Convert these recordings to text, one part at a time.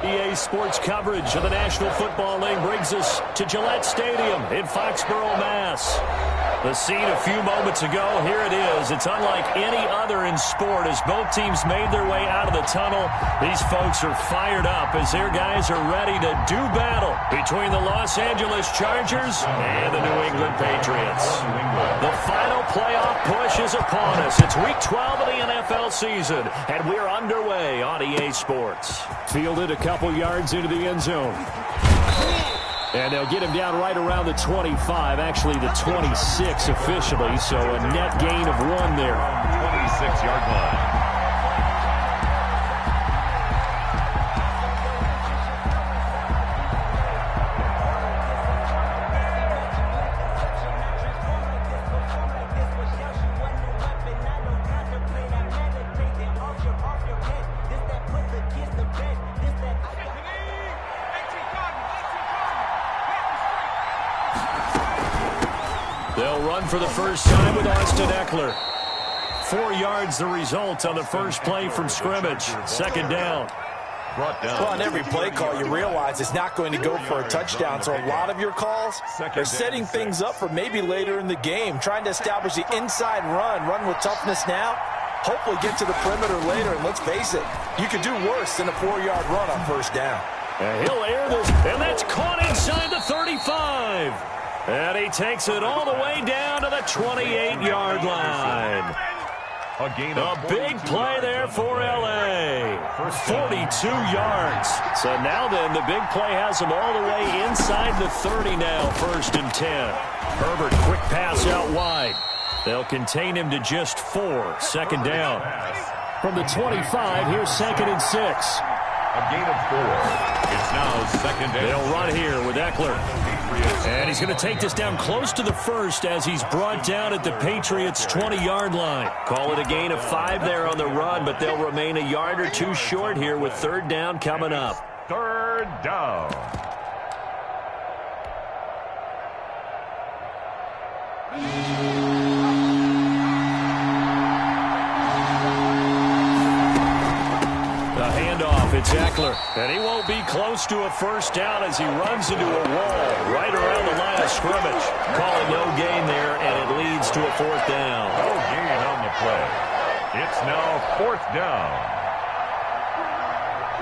EA Sports coverage of the National Football League brings us to Gillette Stadium in Foxborough, Mass. The scene a few moments ago, here it is. It's unlike any other in sport as both teams made their way out of the tunnel. These folks are fired up as their guys are ready to do battle between the Los Angeles Chargers and the New England Patriots. The final playoff push is upon us. It's Week 12 of the NFL season, and we're underway on EA Sports. Fielded a couple yards into the end zone. And they'll get him down right around the 25, actually the 26 officially, so a net gain of 1 there. 26-yard line. They'll run for the first time with Austin Eckler. 4 yards the result on the first play from scrimmage. Second down. Well, on every play call, you realize it's not going to go for a touchdown. So a lot of your calls are setting things up for maybe later in the game, trying to establish the inside run with toughness now, hopefully get to the perimeter later. And let's face it, you could do worse than a 4-yard run on first down. And he'll air this, and that's caught inside the 35. And he takes it all the way down to the 28-yard line. A big play there for L.A. 42 yards. So now then, the big play has him all the way inside the 30 now, 1st and 10. Herbert, quick pass out wide. They'll contain him to just 4. Second down. From the 25, here's 2nd and 6. A gain of 4. It's now 2nd down. They'll run here with Eckler. And he's going to take this down close to the 1st as he's brought down at the Patriots' 20-yard line. Call it a gain of 5 there on the run, but they'll remain a yard or 2 short here with 3rd down coming up. 3rd down. It's Eckler, and he won't be close to a first down as he runs into a wall right around the line of scrimmage. Call it no gain there, and it leads to a 4th down. No gain on the play. It's now 4th down.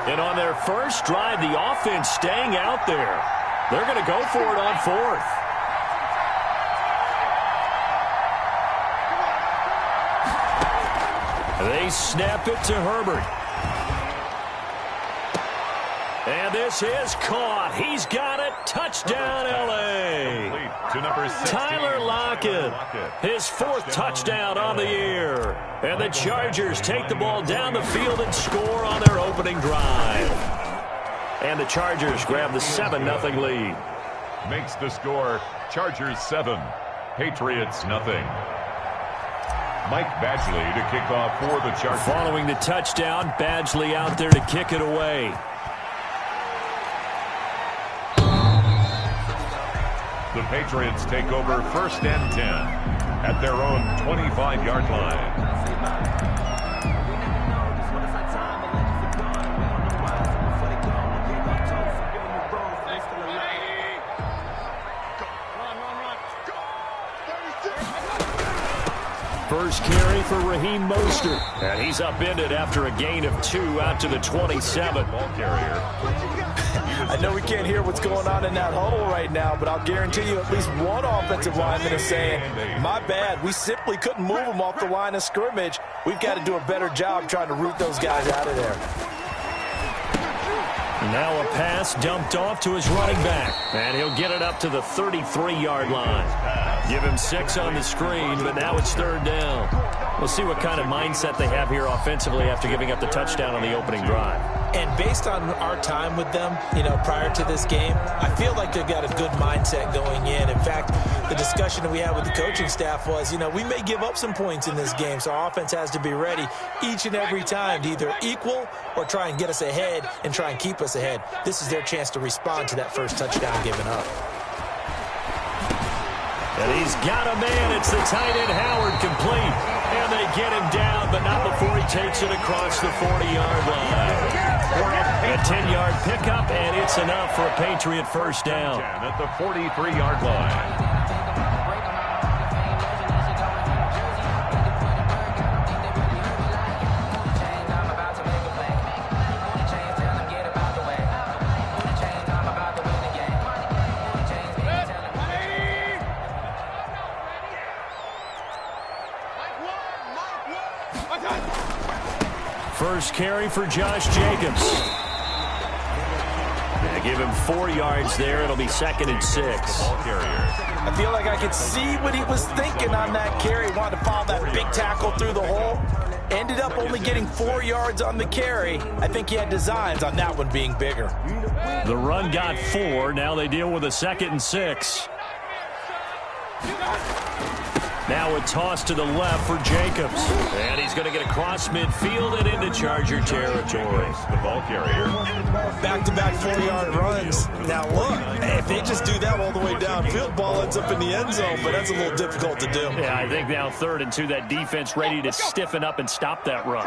And on their first drive, the offense staying out there. They're going to go for it on 4th. They snap it to Herbert. And this is caught. He's got it. Touchdown, L.A. To number 16, Tyler Lockett. His 4th touchdown on the year. And the Chargers take the ball down the field and score on their opening drive. And the Chargers grab the 7-0 lead. Makes the score Chargers 7, Patriots 0. Mike Badgley to kick off for the Chargers. Following the touchdown, Badgley out there to kick it away. The Patriots take over 1st and 10 at their own 25-yard line. First carry for Raheem Mostert. And he's upended after a gain of 2 out to the 27. Ball carrier. I know we can't hear what's going on in that huddle right now, but I'll guarantee you at least one offensive lineman is saying, my bad, we simply couldn't move them off the line of scrimmage. We've got to do a better job trying to root those guys out of there. Now a pass dumped off to his running back. And he'll get it up to the 33-yard line. Give him 6 on the screen, but now it's 3rd down. We'll see what kind of mindset they have here offensively after giving up the touchdown on the opening drive. And based on our time with them, prior to this game, I feel like they've got a good mindset going in. In fact, the discussion that we had with the coaching staff was, we may give up some points in this game, so our offense has to be ready each and every time to either equal or try and get us ahead and try and keep us ahead. This is their chance to respond to that first touchdown given up. And he's got a man. It's the tight end Howard complete. And they get him down, but not before he takes it across the 40-yard line. And 10-yard pickup, and it's enough for a Patriot first down. At the 43-yard line. First carry for Josh Jacobs. They give him 4 yards there. It'll be 2nd and 6. I feel like I could see what he was thinking on that carry. Wanted to follow that big tackle through the hole. Ended up only getting 4 yards on the carry. I think he had designs on that one being bigger. The run got 4. Now they deal with a 2nd and 6. Now a toss to the left for Jacobs. And he's going to get across midfield and into Charger territory. The ball carrier. Back-to-back 4-yard runs. Now look, if they just do that all the way downfield, ball ends up in the end zone, but that's a little difficult to do. Yeah, I think now 3rd and 2, that defense ready to stiffen up and stop that run.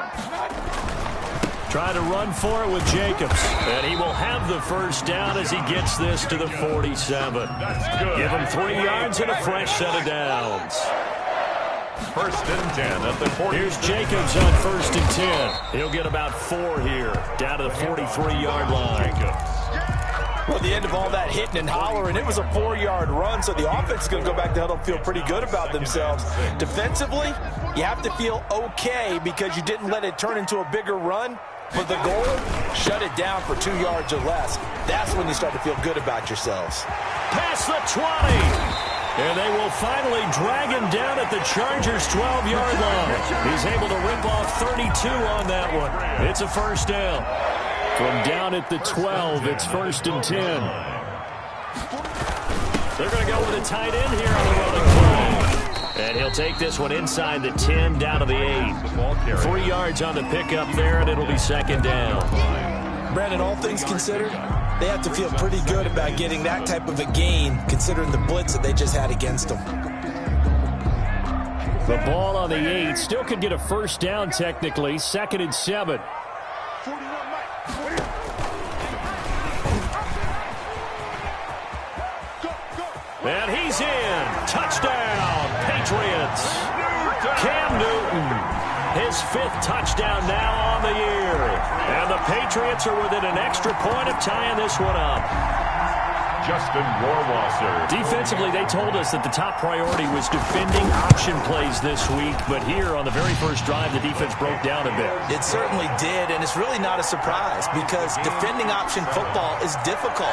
Try to run for it with Jacobs. And he will have the first down as he gets this to the 47. Give him 3 yards and a fresh set of downs. 1st and 10 at the 40. Here's Jacobs on 1st and 10. He'll get about 4 here, down to the 43-yard line. Well, the end of all that hitting and hollering, it was a 4-yard run, so the offense is going to go back to huddle and feel pretty good about themselves. Defensively, you have to feel okay because you didn't let it turn into a bigger run. But the goal, shut it down for 2 yards or less. That's when you start to feel good about yourselves. Past the 20. And they will finally drag him down at the Chargers' 12-yard line. He's able to rip off 32 on that one. It's a first down. From down at the 12, it's 1st and 10. They're going to go with a tight end here on the running play. And he'll take this one inside the 10, down to the 8. 3 yards on the pickup there, and it'll be 2nd down. Brandon, all things considered, they have to feel pretty good about getting that type of a gain, considering the blitz that they just had against them. The ball on the 8. Still could get a first down technically. 2nd and 7. And he's in. Touchdown, Patriots. Cam Newton. His 5th touchdown now on the year. And the Patriots are within an extra point of tying this one up. Justin Rohrwasser. Defensively, they told us that the top priority was defending option plays this week. But here on the very first drive, the defense broke down a bit. It certainly did, and it's really not a surprise because defending option football is difficult.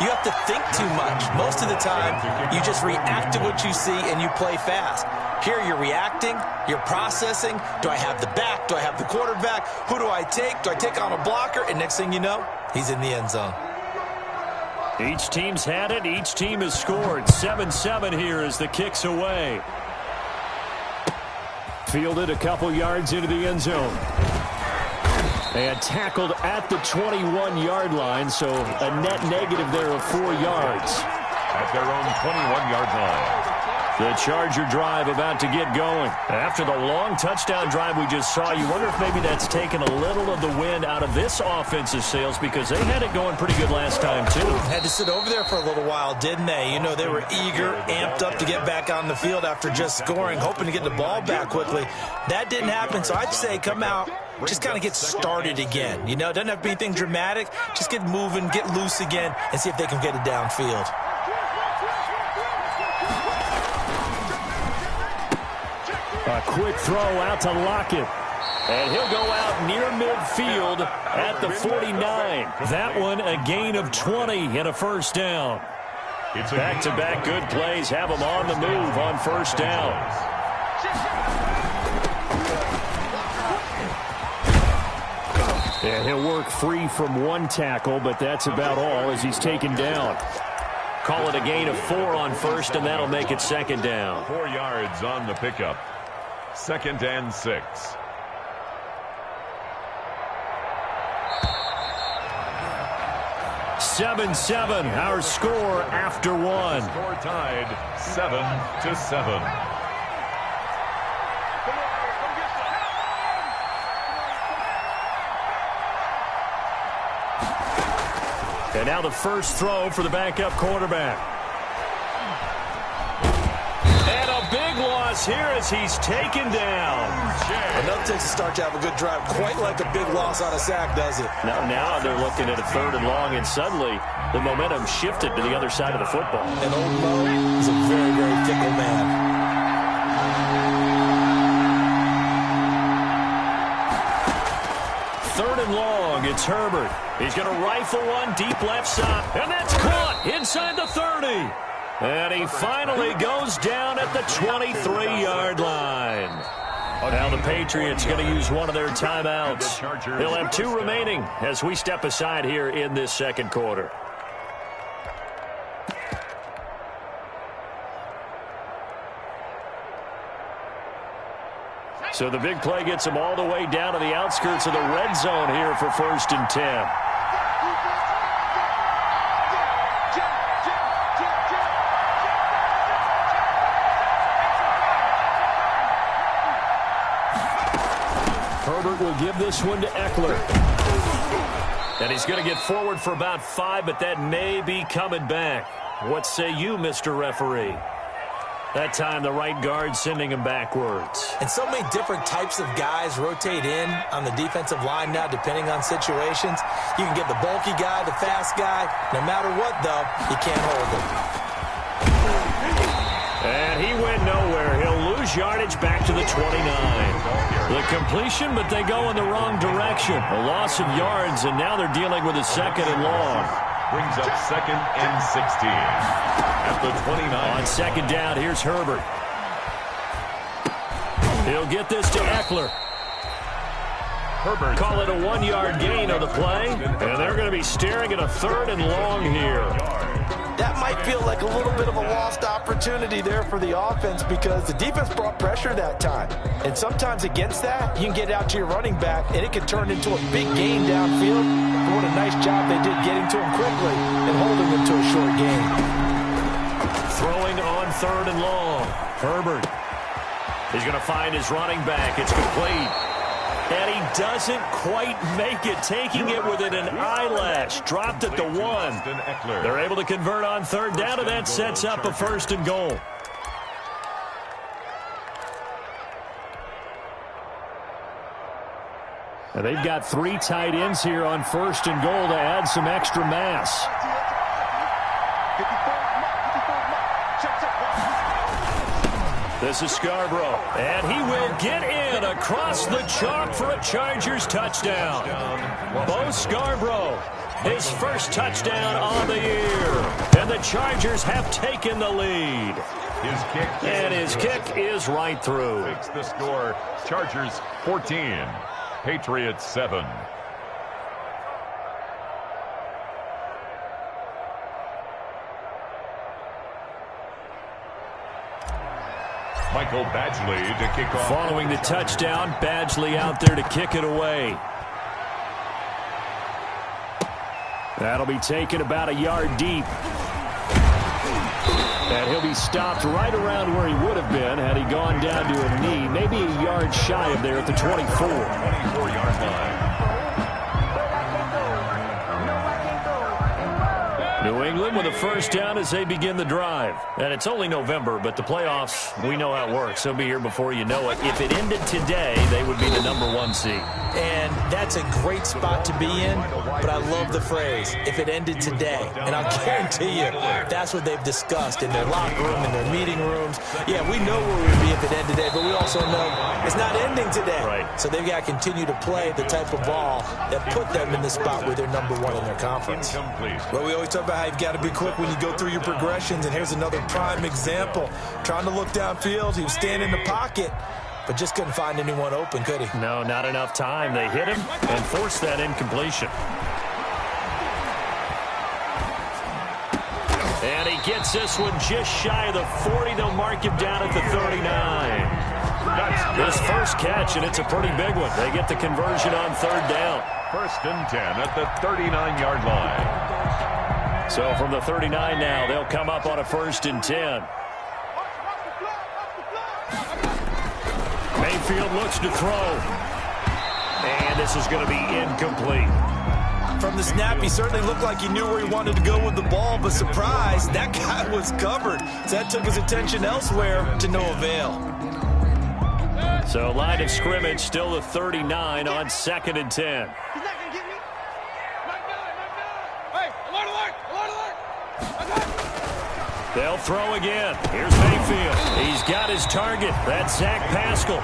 You have to think too much. Most of the time, you just react to what you see and you play fast. Here you're reacting, you're processing. Do I have the back? Do I have the quarterback? Who do I take? Do I take on a blocker? And next thing you know, he's in the end zone. Each team's had it. Each team has scored. 7-7 here as the kick's away. Fielded a couple yards into the end zone. And tackled at the 21-yard line, so a net negative there of 4 yards. At their own 21-yard line. The Charger drive about to get going. After the long touchdown drive we just saw, you wonder if maybe that's taken a little of the wind out of this offensive sails because they had it going pretty good last time, too. Had to sit over there for a little while, didn't they? You know, they were eager, amped up to get back on the field after just scoring, hoping to get the ball back quickly. That didn't happen, so I'd say come out, just kind of get started again. You know, it doesn't have to be anything dramatic. Just get moving, get loose again, and see if they can get it downfield. A quick throw out to Lockett. And he'll go out near midfield at the 49. That one a gain of 20 and a first down. Back-to-back good plays have him on the move on first down. And he'll work free from one tackle, but that's about all as he's taken down. Call it a gain of 4 on first, and that'll make it 2nd down. 4 yards on the pickup. 2nd and 6. Seven, our score after one. Score tied 7-7. And now the first throw for the backup quarterback. And a big loss here as he's taken down. Enough takes a start to have a good drive. Quite like a big loss on a sack, does it? Now they're looking at a 3rd and long, and suddenly the momentum shifted to the other side of the football. And old Mo is a very, very fickle man. 3rd and long, it's Herbert. He's going to rifle one deep left side, and that's caught inside the 30. And he finally goes down at the 23-yard line. Now the Patriots going to use one of their timeouts. They'll have 2 remaining as we step aside here in this second quarter. So the big play gets them all the way down to the outskirts of the red zone here for 1st and 10. Herbert will give this one to Eckler. And he's going to get forward for about 5, but that may be coming back. What say you, Mr. Referee? That time, the right guard sending him backwards. And so many different types of guys rotate in on the defensive line now, depending on situations. You can get the bulky guy, the fast guy. No matter what, though, you can't hold him. And he went nowhere. He'll lose yardage back to the 29. The completion, but they go in the wrong direction. A loss of yards, and now they're dealing with a 2nd and long. Brings up 2nd and 16 at the 29. On 2nd down, here's Herbert. He'll get this to Eckler. Herbert. Call it a 1-yard gain on the play, and they're going to be staring at a 3rd and long here. That might feel like a little bit of a lost opportunity there for the offense because the defense brought pressure that time. And sometimes against that, you can get out to your running back, and it can turn into a big gain downfield. But what a nice job they did getting to him quickly and holding him to a short gain. Throwing on 3rd and long. Herbert. He's going to find his running back. It's complete. And he doesn't quite make it, taking it within an eyelash. Dropped at the 1. They're able to convert on 3rd down, and that sets up a 1st and goal. And they've got 3 tight ends here on 1st and goal to add some extra mass. This is Scarborough, and he will get in across the chalk for a Chargers touchdown. Bo Scarborough, his first touchdown on the year, and the Chargers have taken the lead. His kick is right through. Makes the score, Chargers 14, Patriots 7. Michael Badgley to kick off. Following the touchdown, Badgley out there to kick it away. That'll be taken about a yard deep. And he'll be stopped right around where he would have been had he gone down to a knee, maybe a yard shy of there at the 24. 24-yard line. New England with a first down as they begin the drive. And it's only November, but the playoffs, we know how it works. They'll be here before you know it. If it ended today, they would be the #1 seed. And that's a great spot to be in, but I love the phrase, if it ended today. And I'll guarantee you, that's what they've discussed in their locker room, in their meeting rooms. Yeah, we know where we'd be if it ended today, but we also know it's not ending today. Right. So they've got to continue to play the type of ball that put them in the spot where they're #1 in their conference. Well, we always talk about how you've got to be quick when you go through your progressions, and here's another prime example. Trying to look downfield, he was standing in the pocket, but just couldn't find anyone open, could he? No, not enough time. They hit him and forced that incompletion. And he gets this one just shy of the 40. They'll mark him down at the 39. His first catch, and it's a pretty big one. They get the conversion on 3rd down. 1st and 10 at the 39-yard line. So from the 39 now, they'll come up on a 1st and 10. Mayfield looks to throw. And this is going to be incomplete. From the snap, he certainly looked like he knew where he wanted to go with the ball, but surprise, that guy was covered. So that took his attention elsewhere to no avail. So line of scrimmage still the 39 on 2nd and 10. He's not going to get me. Hey, alert. They'll throw again. Here's Mayfield. He's got his target. That's Zach Pascal.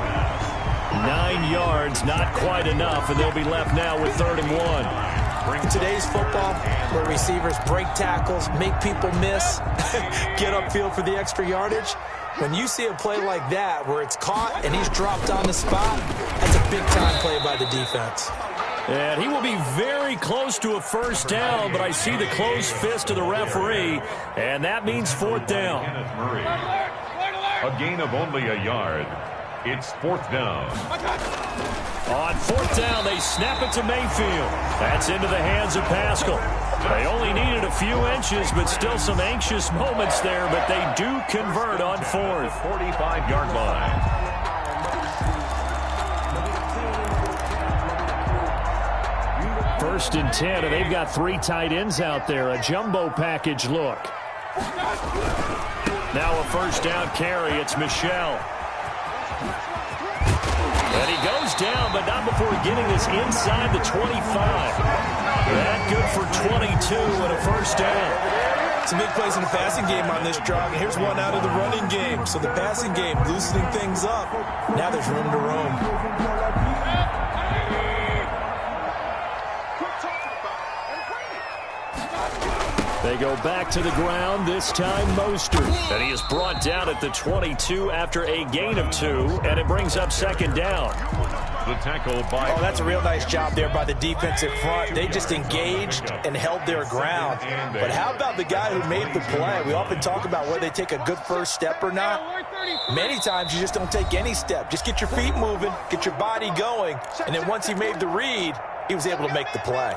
9 yards, not quite enough, and they'll be left now with 3rd and 1. In today's football, where receivers break tackles, make people miss, get upfield for the extra yardage, when you see a play like that where it's caught and he's dropped on the spot, that's a big-time play by the defense. And he will be very close to a first down, but I see the closed fist of the referee, and that means 4th down. A gain of only a yard. It's 4th down. On 4th down, they snap it to Mayfield. That's into the hands of Pascal. They only needed a few inches, but still some anxious moments there, but they do convert on 4th. 45-yard line. First and 10, and they've got 3 tight ends out there. A jumbo package look. Now a first down carry. It's Michel. And he goes down, but not before getting us inside the 25. That good for 22 and a first down. Some big plays in the passing game on this drive. And here's one out of the running game. So the passing game loosening things up. Now there's room to roam. They go back to the ground, this time Mostert. And he is brought down at the 22 after a gain of 2, and it brings up 2nd down. The tackle by... Oh, that's a real nice job there by the defensive front. They just engaged and held their ground. But how about the guy who made the play? We often talk about whether they take a good first step or not. Many times you just don't take any step. Just get your feet moving, get your body going, and then once he made the read, he was able to make the play.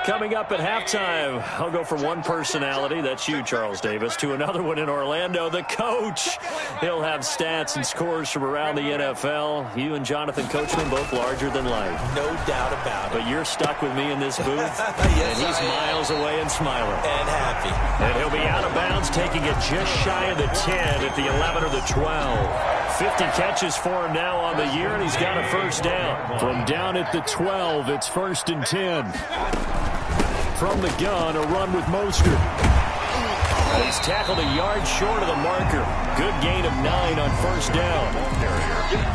Coming up at halftime, I'll go from one personality, that's you, Charles Davis, to another one in Orlando, the coach. He'll have stats and scores from around the NFL. You and Jonathan Coachman both larger than life. No doubt about it. But you're stuck with me in this booth, yes, and he's miles away and smiling. And happy. And he'll be out of bounds, taking it just shy of the 10 at the 11 or the 12. 50 catches for him now on the year, and he's got a first down. From down at the 12, it's 1st and 10. From the gun, a run with Mostert. He's tackled a yard short of the marker. Good gain of 9 on first down.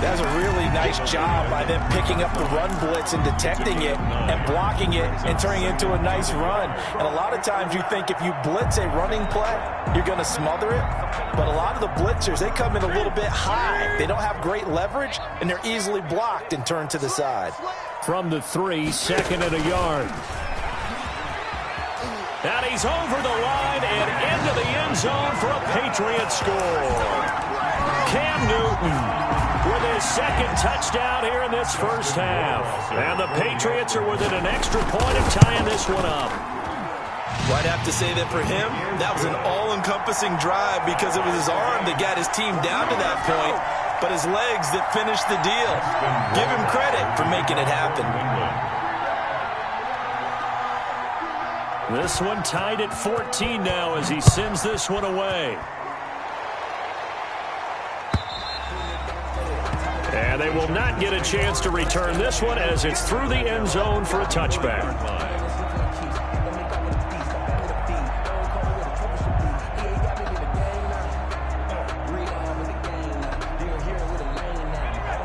That's a really nice job by them picking up the run blitz and detecting it and blocking it and turning it into a nice run. And a lot of times you think if you blitz a running play, you're going to smother it. But a lot of the blitzers, they come in a little bit high. They don't have great leverage, and they're easily blocked and turned to the side. From the 3, 2nd and a yard. And he's over the line and into the end zone for a Patriot score. Cam Newton with his 2nd touchdown here in this first half. And the Patriots are within an extra point of tying this one up. Well, I'd have to say that for him, that was an all-encompassing drive because it was his arm that got his team down to that point, but his legs that finished the deal. Give him credit for making it happen. This one tied at 14 now as he sends this one away. And they will not get a chance to return this one as it's through the end zone for a touchback.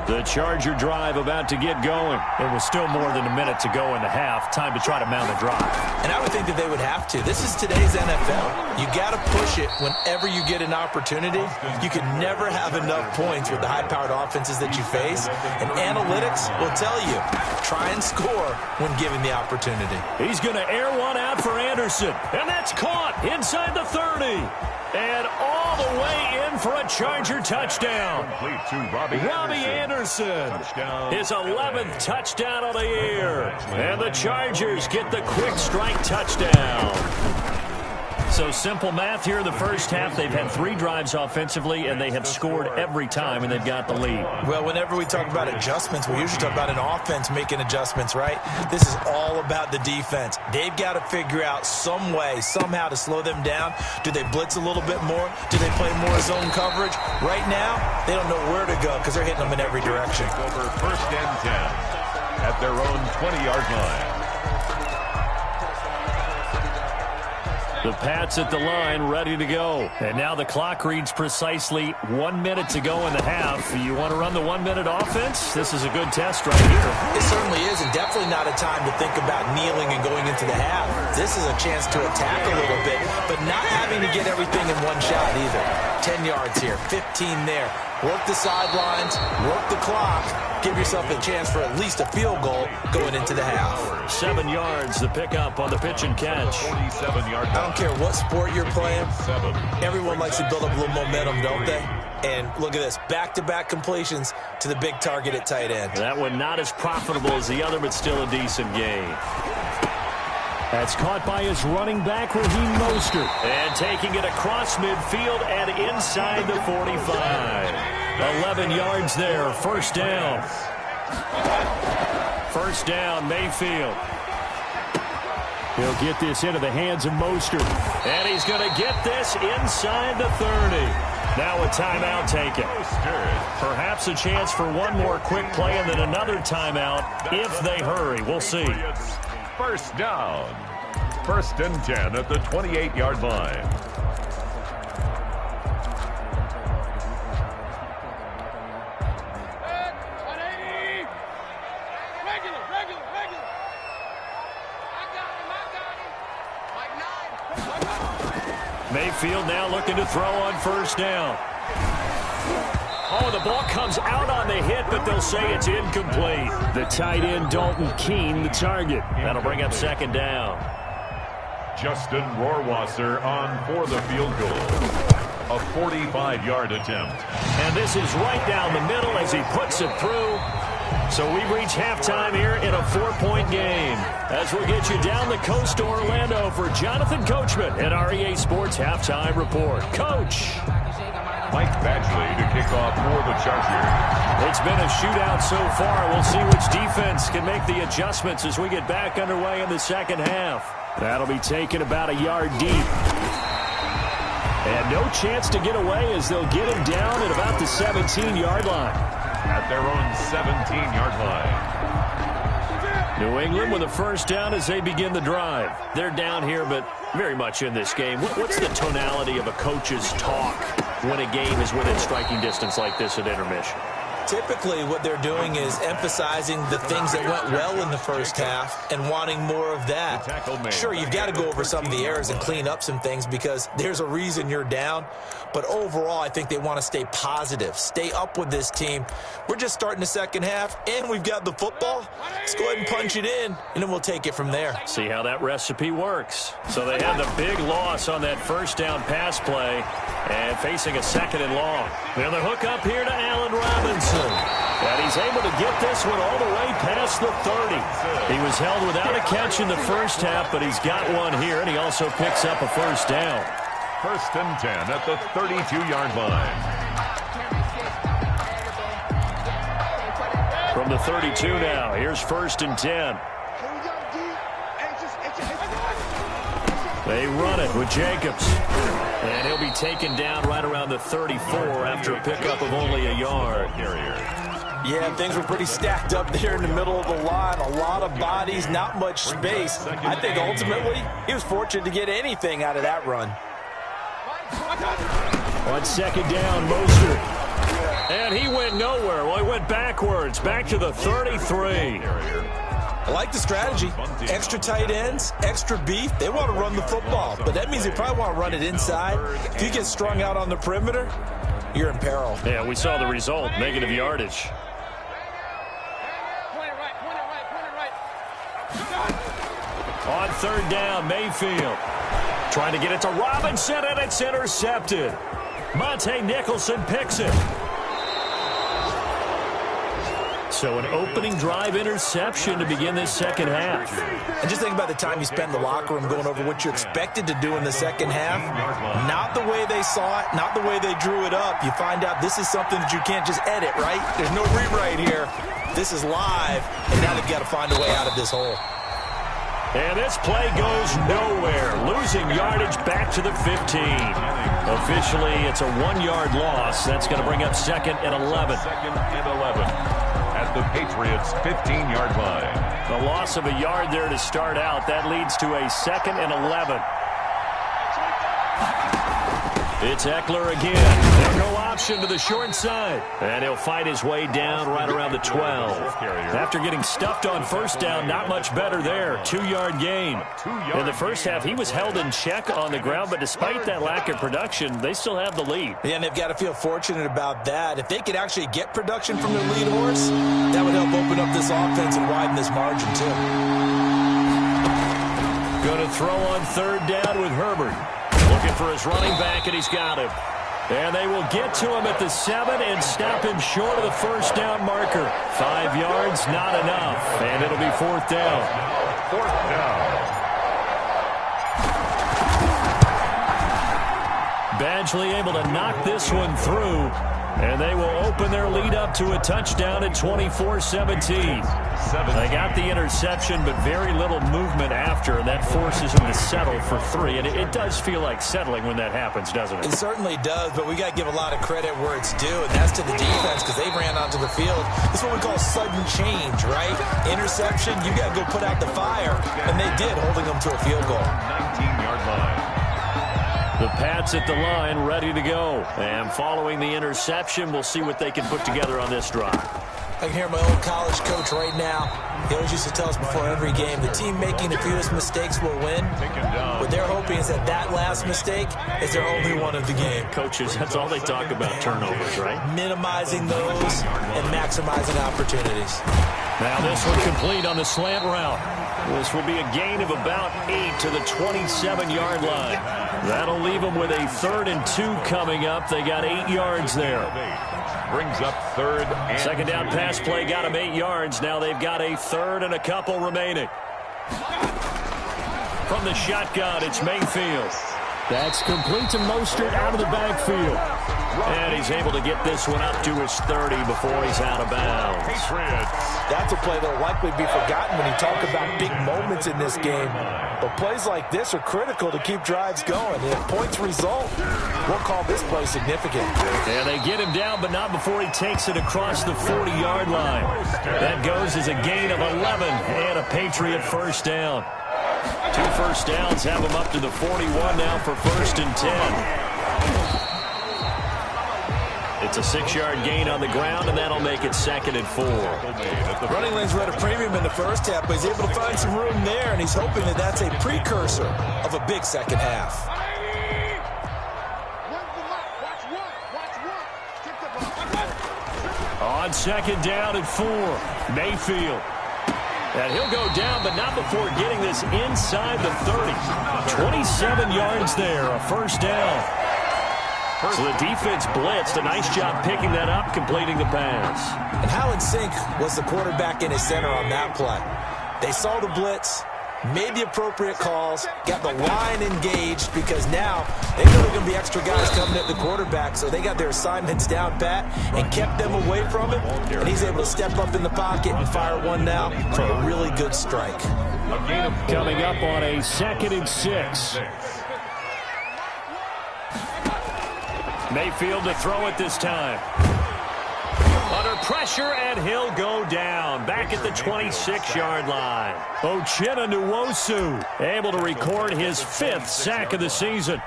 The Charger drive about to get going. It was still more than a minute to go in the half. Time to try to mount a drive. And I would think that they would have to. This is today's NFL. You got to push it whenever you get an opportunity. You can never have enough points with the high-powered offenses that you face. And analytics will tell you, try and score when given the opportunity. He's going to air one out for Anderson. And that's caught inside the 30. And all the way in for a Charger touchdown. Complete to Robbie Anderson. His 11th touchdown of the year. And the Chargers get the quick strike touchdown. So simple math here in the first half. They've had 3 drives offensively, and they have scored every time, and they've got the lead. Well, whenever we talk about adjustments, we usually talk about an offense making adjustments, right? This is all about the defense. They've got to figure out some way, somehow to slow them down. Do they blitz a little bit more? Do they play more zone coverage? Right now, they don't know where to go because they're hitting them in every direction. Over first and 10 at their own 20-yard line. The Pats at the line, ready to go. And now the clock reads precisely 1 minute to go in the half. You want to run the 1 minute offense? This is a good test right here. It certainly is, and definitely not a time to think about kneeling and going into the half. This is a chance to attack a little bit, but not having to get everything in one shot either. 10 yards here, 15 there. Work the sidelines, work the clock. Give yourself a chance for at least a field goal going into the half. 7 yards, the pickup on the pitch and catch. 47-yard. I don't care what sport you're playing. Everyone likes to build up a little momentum, don't they? And look at this, back-to-back completions to the big target at tight end. That one not as profitable as the other, but still a decent gain. That's caught by his running back, Raheem Mostert. And taking it across midfield and inside the 45. 11 yards there, first down. First down, Mayfield. He'll get this into the hands of Mostert. And he's going to get this inside the 30. Now a timeout taken. Perhaps a chance for one more quick play and then another timeout if they hurry. We'll see. First down. First and 10 at the 28-yard line. Mayfield now looking to throw on first down. Oh, the ball comes out on the hit, but they'll say it's incomplete. The tight end, Dalton Keene, the target. That'll bring up second down. Justin Rohrwasser on for the field goal. A 45-yard attempt. And this is right down the middle as he puts it through. So we reach halftime here in a 4-point game. As we'll get you down the coast to Orlando for Jonathan Coachman at our EA Sports Halftime Report. Coach. Mike Badgley to kick off for the Chargers. It's been a shootout so far. We'll see which defense can make the adjustments as we get back underway in the second half. That'll be taken about a yard deep. And no chance to get away as they'll get him down at about the 17-yard line. At their own 17-yard line. New England with a first down as they begin the drive. They're down here, but very much in this game. What's the tonality of a coach's talk when a game is within striking distance like this at intermission? Typically, what they're doing is emphasizing the things that went well in the first half and wanting more of that. Sure, you've got to go over some of the errors and clean up some things because there's a reason you're down. But overall, I think they want to stay positive, stay up with this team. We're just starting the second half, and we've got the football. Let's go ahead and punch it in, and then we'll take it from there. See how that recipe works. So they had the big loss on that first down pass play and facing a second and long. And the hook up here to Allen Robinson. And he's able to get this one all the way past the 30. He was held without a catch in the first half, but he's got one here, and he also picks up a first down. First and 10 at the 32-yard line. From the 32 now, here's first and 10. They run it with Jacobs. And he'll be taken down right around the 34 after a pickup of only a yard. Yeah, things were pretty stacked up there in the middle of the line. A lot of bodies, not much space. I think ultimately he was fortunate to get anything out of that run. On second down, Mostert. And he went nowhere. Well, he went backwards, back to the 33. I like the strategy. Extra tight ends, extra beef. They want to run the football, but that means they probably want to run it inside. If you get strung out on the perimeter, you're in peril. Yeah, we saw the result, negative yardage. On third down, Mayfield. Trying to get it to Robinson, and it's intercepted. Monte Nicholson picks it. So an opening drive interception to begin this second half. And just think about the time you spent in the locker room going over what you expected to do in the second half. Not the way they saw it, not the way they drew it up. You find out this is something that you can't just edit, right? There's no rewrite here. This is live, and now they've got to find a way out of this hole. And this play goes nowhere. Losing yardage back to the 15. Officially, it's a 1-yard loss. That's going to bring up 2nd and 11. 2nd and 11 at the Patriots' 15-yard line. The loss of a yard there to start out. That leads to a 2nd and 11. It's Eckler again. They'll go option to the short side. And he'll fight his way down right around the 12. After getting stuffed on first down, not much better there. 2-yard gain. In the first half, he was held in check on the ground, but despite that lack of production, they still have the lead. Yeah, and they've got to feel fortunate about that. If they could actually get production from their lead horse, that would help open up this offense and widen this margin, too. Going to throw on 3rd down with Herbert. Looking for his running back, and he's got him. And they will get to him at the 7 and stop him short of the first down marker. 5 yards, not enough. And it'll be 4th down. 4th down. Badgley able to knock this one through. And they will open their lead up to a touchdown at 24-17. They got the interception, but very little movement after, and that forces them to settle for 3. And it does feel like settling when that happens, doesn't it? It certainly does, but we got to give a lot of credit where it's due, and that's to the defense because they ran onto the field. This is what we call sudden change, right? Interception, you got to go put out the fire, and they did, holding them to a field goal. 19-yard line. The Pats at the line, ready to go. And following the interception, we'll see what they can put together on this drive. I can hear my old college coach right now. He always used to tell us before every game, the team making the fewest mistakes will win. What they're hoping is that that last mistake is their only one of the game. Coaches, that's all they talk about, turnovers, right? Minimizing those and maximizing opportunities. Now this one complete on the slant route. This will be a gain of about 8 to the 27-yard line. That'll leave them with a 3rd and 2 coming up. They got 8 yards there. Brings up 3rd and 2nd down pass play got them 8 yards. Now they've got a 3rd and a couple remaining. From the shotgun, it's Mayfield. That's complete to Mostert out of the backfield. And he's able to get this one up to his 30 before he's out of bounds. That's a play that will likely be forgotten when you talk about big moments in this game. But plays like this are critical to keep drives going. And if points result, we'll call this play significant. And they get him down, but not before he takes it across the 40-yard line. That goes as a gain of 11 and a Patriot first down. 2 first downs have him up to the 41 now for 1st and 10. It's a 6-yard gain on the ground, and that'll make it 2nd and 4. Running lanes were at a premium in the first half, but he's able to find some room there, and he's hoping that that's a precursor of a big second half. On 2nd down and 4, Mayfield. And he'll go down, but not before getting this inside the 30. 27 yards there, a first down. So the defense blitzed. A nice job picking that up, completing the pass. And how in sync was the quarterback in his center on that play? They saw the blitz, made the appropriate calls, got the line engaged because now they know there are going to be extra guys coming at the quarterback, so they got their assignments down pat and kept them away from him, and he's able to step up in the pocket and fire one now for a really good strike. Coming up on a 2nd and 6. Mayfield to throw it this time. Under pressure, and he'll go down. Back at the 26-yard line. Uchenna Nwosu able to record his 5th sack of the season.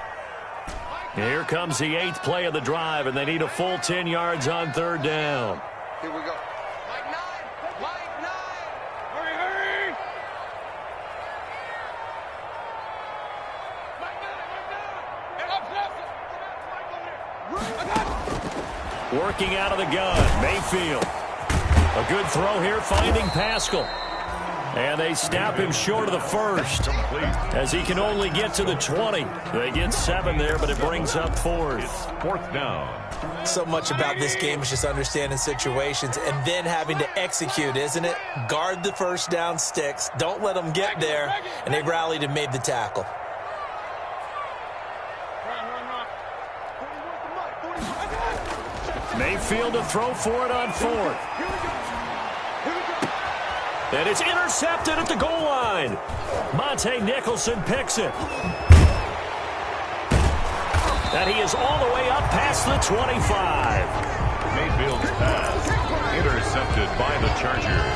Here comes the 8th play of the drive, and they need a full 10 yards on 3rd down. Here we go. Working out of the gun, Mayfield. A good throw here, finding Pascal. And they snap him short of the first as he can only get to the 20. They get 7 there, but it brings up 4th. It's 4th down. So much about this game is just understanding situations and then having to execute, isn't it? Guard the first down sticks. Don't let them get there. And they rallied and made the tackle. Mayfield to throw for it on 4th. And it's intercepted at the goal line. Monte Nicholson picks it. And he is all the way up past the 25. Mayfield's pass intercepted by the Chargers.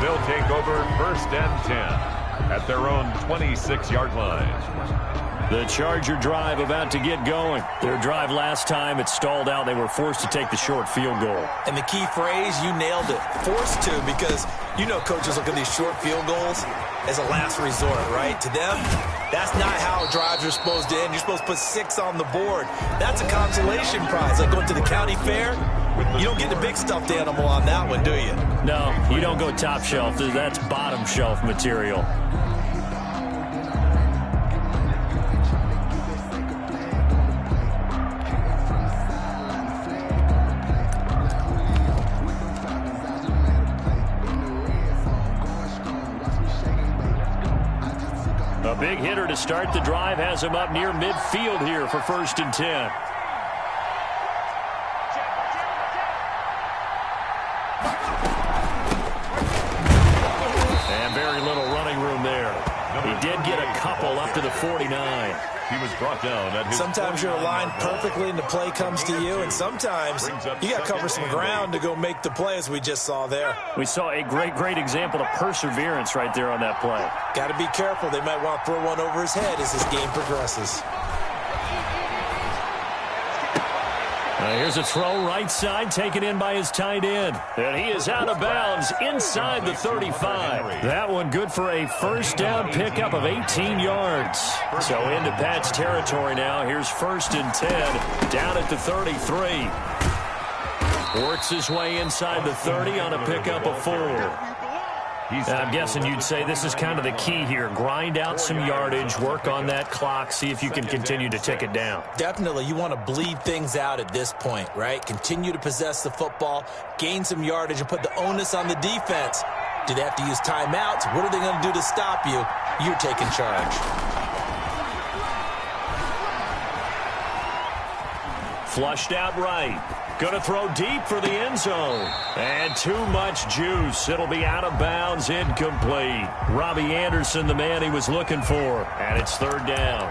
They'll take over 1st and 10 at their own 26-yard line. The Charger drive about to get going. Their drive last time, it stalled out. They were forced to take the short field goal. And the key phrase, you nailed it, forced to, because you know coaches look at these short field goals as a last resort, right? To them, that's not how drives are supposed to end. You're supposed to put 6 on the board. That's a consolation prize. Like going to the county fair, you don't get the big stuffed animal on that one, do you? No, you don't go top shelf. That's bottom shelf material. A big hitter to start the drive has him up near midfield here for 1st and 10. And very little running room there. He did get a couple up to the 49. He was brought down at his Sometimes you're aligned perfectly and the play comes to you, and sometimes you got to cover some ground to go make the play, as we just saw there. We saw a great example of perseverance right there on that play. Got to be careful. They might want to throw one over his head as this game progresses. Here's a throw right side, taken in by his tight end. And he is out of bounds inside the 35. That one good for a 1st down pickup of 18 yards. So into Pat's territory now. Here's 1st and 10 down at the 33. Works his way inside the 30 on a pickup of 4. I'm guessing you'd say this is kind of the key here. Grind out some yardage, work on that clock, see if you can continue to tick it down. Definitely, you want to bleed things out at this point, right? Continue to possess the football, gain some yardage, and put the onus on the defense. Do they have to use timeouts? What are they going to do to stop you? You're taking charge. Flushed out right. Going to throw deep for the end zone. And too much juice. It'll be out of bounds, incomplete. Robbie Anderson, the man he was looking for. And it's 3rd down.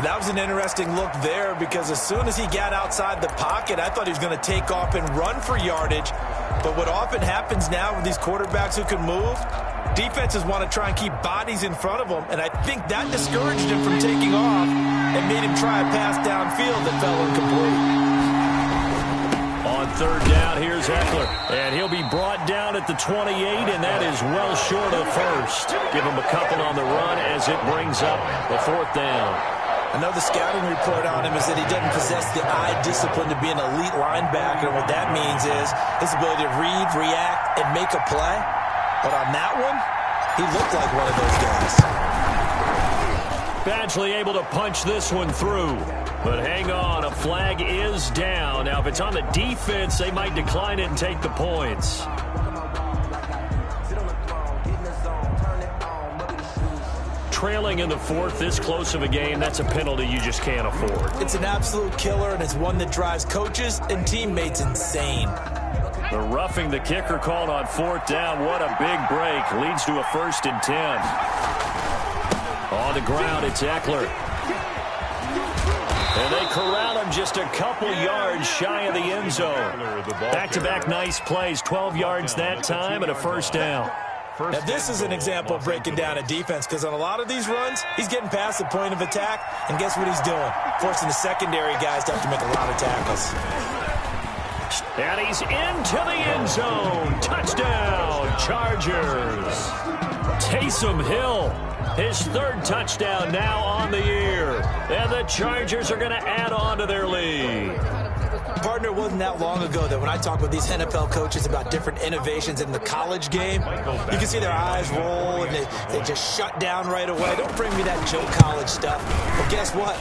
That was an interesting look there, because as soon as he got outside the pocket, I thought he was going to take off and run for yardage. But what often happens now with these quarterbacks who can move, defenses want to try and keep bodies in front of them, and I think that discouraged him from taking off and made him try a pass downfield that fell incomplete. On 3rd down, here's Eckler, and he'll be brought down at the 28, and that is well short of the 1st. Give him a couple on the run as it brings up the 4th down. Another scouting report on him is that he doesn't possess the eye discipline to be an elite linebacker, and what that means is his ability to read, react, and make a play. But on that one, he looked like one of those guys. Badgley able to punch this one through. But hang on, a flag is down. Now, if it's on the defense, they might decline it and take the points. Trailing in the 4th, this close of a game, that's a penalty you just can't afford. It's an absolute killer, and it's one that drives coaches and teammates insane. The roughing the kicker called on 4th down. What a big break. Leads to a 1st and 10. On the ground, it's Eckler. And they corral him just a couple yards shy of the end zone. Back-to-back nice plays, 12 yards that time and a 1st down. Now, this is an example of breaking down a defense, because on a lot of these runs, he's getting past the point of attack, and guess what he's doing? Forcing the secondary guys to have to make a lot of tackles. And he's into the end zone. Touchdown, Chargers. Taysom Hill, his 3rd touchdown now on the year. And the Chargers are going to add on to their lead. Partner, it wasn't that long ago that when I talk with these NFL coaches about different innovations in the college game, you can see their eyes roll and they just shut down right away. Don't bring me that Joe College stuff. Well, guess what?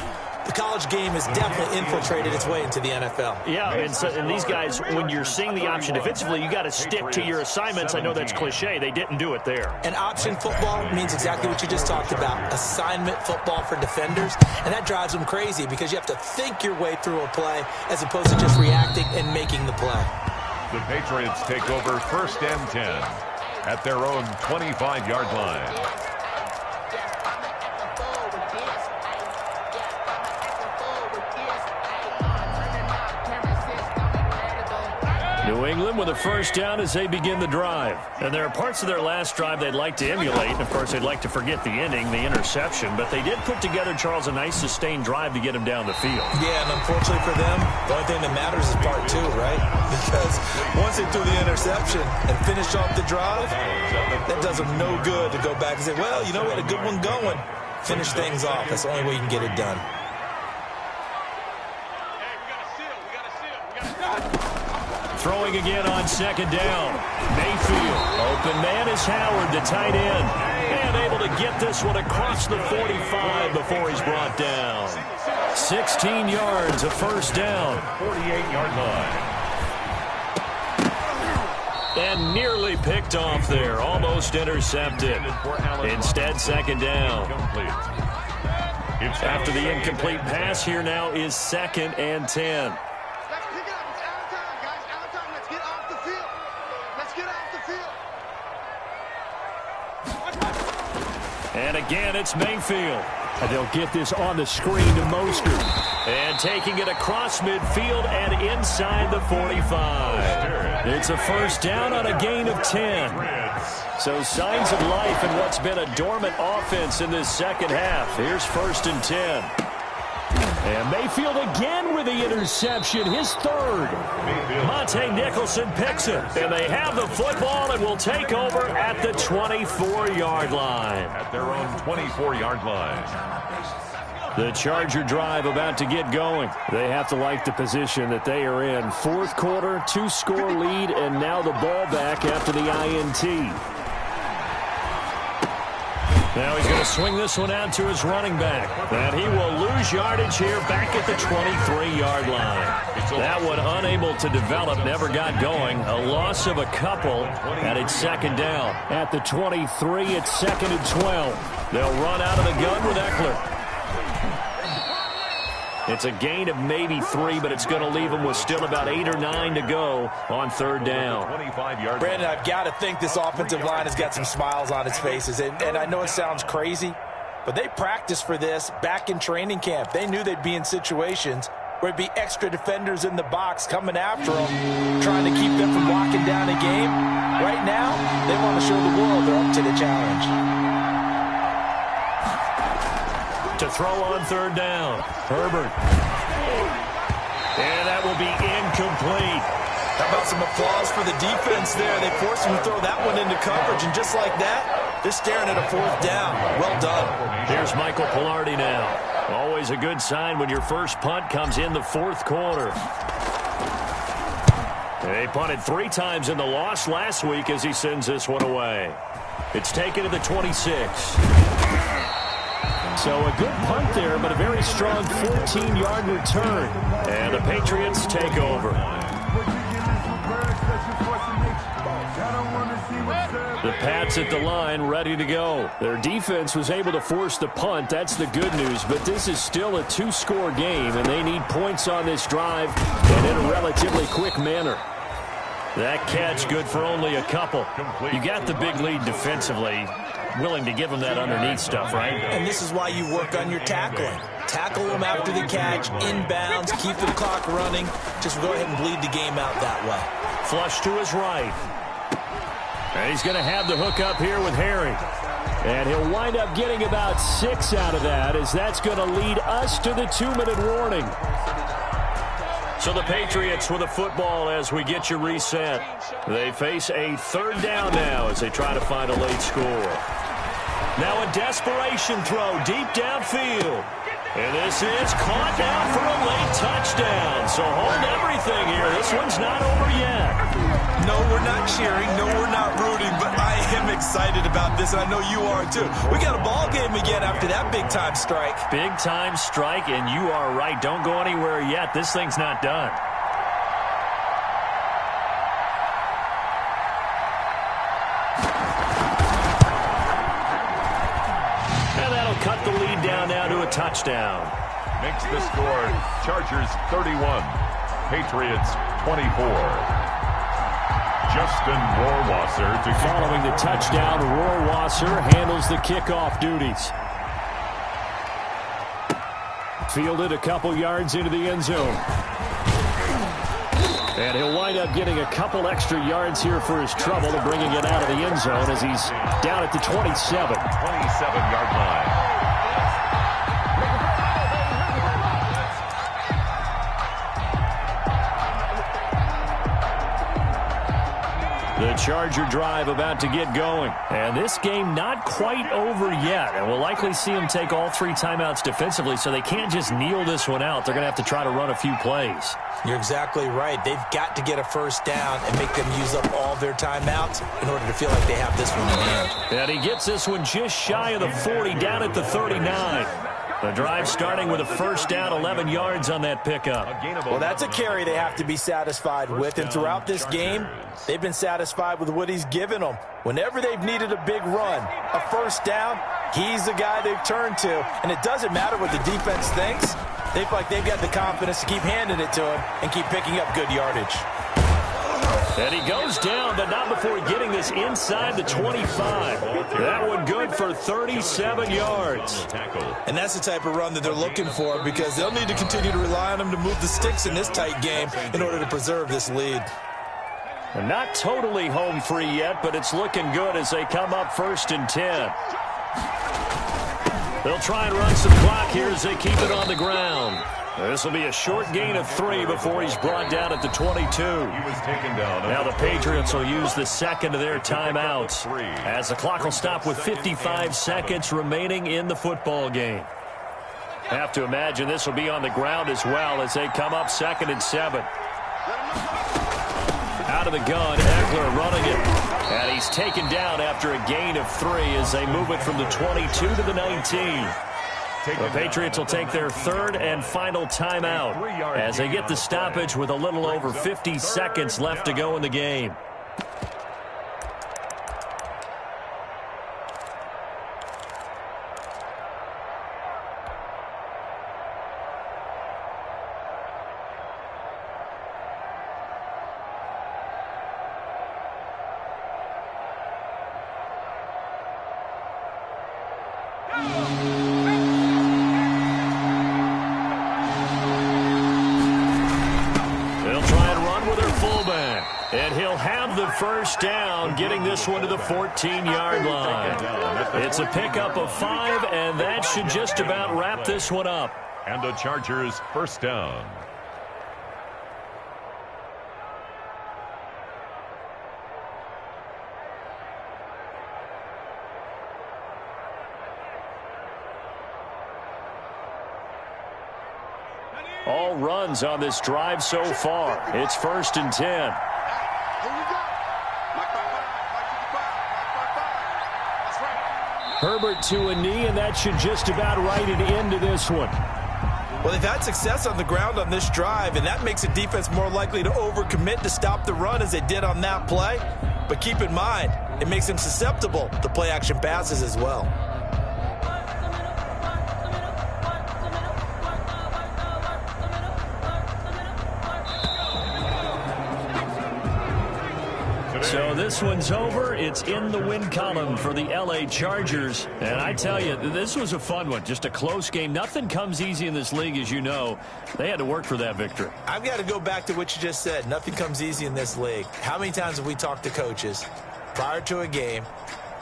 The college game has definitely infiltrated its way into the NFL. Yeah, and these guys, when you're seeing the option defensively, you got to stick to your assignments. I know that's cliche. They didn't do it there. And option football means exactly what you just talked about, assignment football for defenders. And that drives them crazy because you have to think your way through a play as opposed to just reacting and making the play. The Patriots take over 1st and 10 at their own 25-yard line. New England with a 1st down as they begin the drive. And there are parts of their last drive they'd like to emulate. And, of course, they'd like to forget the ending, the interception. But they did put together, Charles, a nice sustained drive to get him down the field. Yeah, and unfortunately for them, the only thing that matters is part 2, right? Because once they threw the interception and finished off the drive, that does them no good to go back and say, well, you know what, a good one going. Finish things off. That's the only way you can get it done. Throwing again on 2nd down. Mayfield. Open man is Howard, the tight end. And able to get this one across the 45 before he's brought down. 16 yards, a 1st down. 48-yard line. And nearly picked off there. Almost intercepted. Instead, 2nd down. After the incomplete pass, here now is 2nd and 10. And again, it's Mayfield. And they'll get this on the screen to Mostert. And taking it across midfield and inside the 45. It's a 1st down on a gain of 10. So signs of life in what's been a dormant offense in this 2nd half. Here's 1st and 10. And Mayfield again with the interception, his 3rd. Monte Nicholson picks it. And they have the football and will take over at the 24-yard line. At their own 24-yard line. The Charger drive about to get going. They have to like the position that they are in. 4th quarter, 2-score lead, and now the ball back after the INT. Now he's going to swing this one out to his running back. And he will lose yardage here back at the 23-yard line. That one unable to develop, never got going. A loss of a couple, and it's 2nd down. At the 23, it's 2nd and 12. They'll run out of the gun with Eckler. It's a gain of maybe 3, but it's going to leave them with still about 8 or 9 to go on 3rd down. Brandon, I've got to think this offensive line has got some smiles on its faces. And I know it sounds crazy, but they practiced for this back in training camp. They knew they'd be in situations where it'd be extra defenders in the box coming after them, trying to keep them from locking down a game. Right now, they want to show the world they're up to the challenge. To throw on 3rd down, Herbert. And that will be incomplete. How about some applause for the defense there? They forced him to throw that one into coverage, and just like that, they're staring at a 4th down. Well done. Here's Michael Pilardi now. Always a good sign when your first punt comes in the 4th quarter. They punted 3 times in the loss last week as he sends this one away. It's taken to the 26. So a good punt there, but a very strong 14-yard return. And the Patriots take over. The Pats at the line, ready to go. Their defense was able to force the punt. That's the good news. But this is still a 2-score game, and they need points on this drive and in a relatively quick manner. That catch good for only a couple. You got the big lead defensively. Willing to give them that underneath stuff, right? And this is why you work on your tackling. Tackle them after the catch, inbounds, keep the clock running. Just go ahead and bleed the game out that way. Flush to his right. And he's going to have the hook up here with Harry. And he'll wind up getting about 6 out of that, as that's going to lead us to the 2-minute warning. So the Patriots with the football as we get you reset. They face a 3rd down now as they try to find a late score. Now a desperation throw deep downfield. And this is caught down for a late touchdown. So hold everything here. This one's not over yet. No, we're not cheering. No, we're not rooting. But I am excited about this, and I know you are too. We got a ball game again after that big-time strike. Big-time strike, and you are right. Don't go anywhere yet. This thing's not done. Cut the lead down now to a touchdown. Makes the score Chargers 31, Patriots 24. Justin Rohrwasser following the touchdown. Rohrwasser handles the kickoff duties. Fielded a couple yards into the end zone. And he'll wind up getting a couple extra yards here for his trouble and bringing it out of the end zone as he's down at the 27. 27-yard line. The Charger drive about to get going. And this game not quite over yet. And we'll likely see them take all 3 timeouts defensively, so they can't just kneel this one out. They're going to have to try to run a few plays. You're exactly right. They've got to get a first down and make them use up all their timeouts in order to feel like they have this one in hand. And he gets this one just shy of the 40, down at the 39. The drive starting with a first down, 11 yards on that pickup. Well, that's a carry they have to be satisfied with. And throughout this game, they've been satisfied with what he's given them. Whenever they've needed a big run, a first down, he's the guy they've turned to. And it doesn't matter what the defense thinks. They feel like they've got the confidence to keep handing it to him and keep picking up good yardage. And he goes down, but not before getting this inside the 25. That one good for 37 yards. And that's the type of run that they're looking for, because they'll need to continue to rely on him to move the sticks in this tight game in order to preserve this lead. And not totally home free yet, but it's looking good as they come up 1st and 10. They'll try and run some clock here as they keep it on the ground. This will be a short gain of 3 before he's brought down at the 22. He was taken down. Now the Patriots will use the second of their timeouts as the clock will stop with 55 seconds remaining in the football game. Have to imagine this will be on the ground as well as they come up 2nd and 7. Out of the gun, Eckler running it. And he's taken down after a gain of 3 as they move it from the 22 to the 19. The Patriots will take their 3rd and final timeout as they get the stoppage with a little over 50 seconds left to go in the game. And he'll have the first down, getting this one to the 14-yard line. It's a pickup of 5, and that should just about wrap this one up. And the Chargers first down. All runs on this drive so far. It's 1st and 10. Herbert to a knee, and that should just about write it into this one. Well, they've had success on the ground on this drive, and that makes a defense more likely to overcommit to stop the run as they did on that play. But keep in mind, it makes them susceptible to play-action passes as well. So this one's over. It's in the win column for the LA Chargers. And I tell you, this was a fun one. Just a close game. Nothing comes easy in this league, as you know. They had to work for that victory. I've got to go back to what you just said. Nothing comes easy in this league. How many times have we talked to coaches prior to a game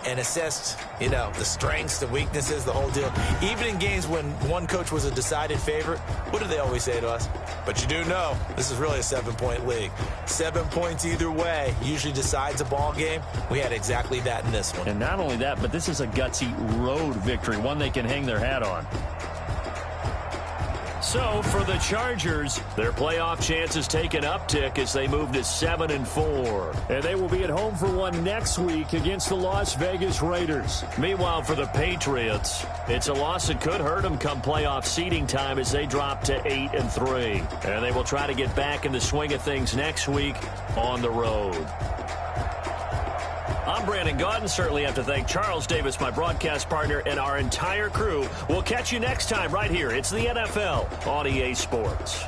and assessed, you know, the strengths, the weaknesses, the whole deal? Even in games when one coach was a decided favorite, what do they always say to us? But you do know, this is really a 7-point league. 7 points either way usually decides a ball game. We had exactly that in this one. And not only that, but this is a gutsy road victory, one they can hang their hat on. So for the Chargers, their playoff chances take an uptick as they move to 7-4. And they will be at home for one next week against the Las Vegas Raiders. Meanwhile, for the Patriots, it's a loss that could hurt them come playoff seeding time as they drop to 8-3. And they will try to get back in the swing of things next week on the road. I'm Brandon Gaudin. Certainly have to thank Charles Davis, my broadcast partner, and our entire crew. We'll catch you next time right here. It's the NFL on EA Sports.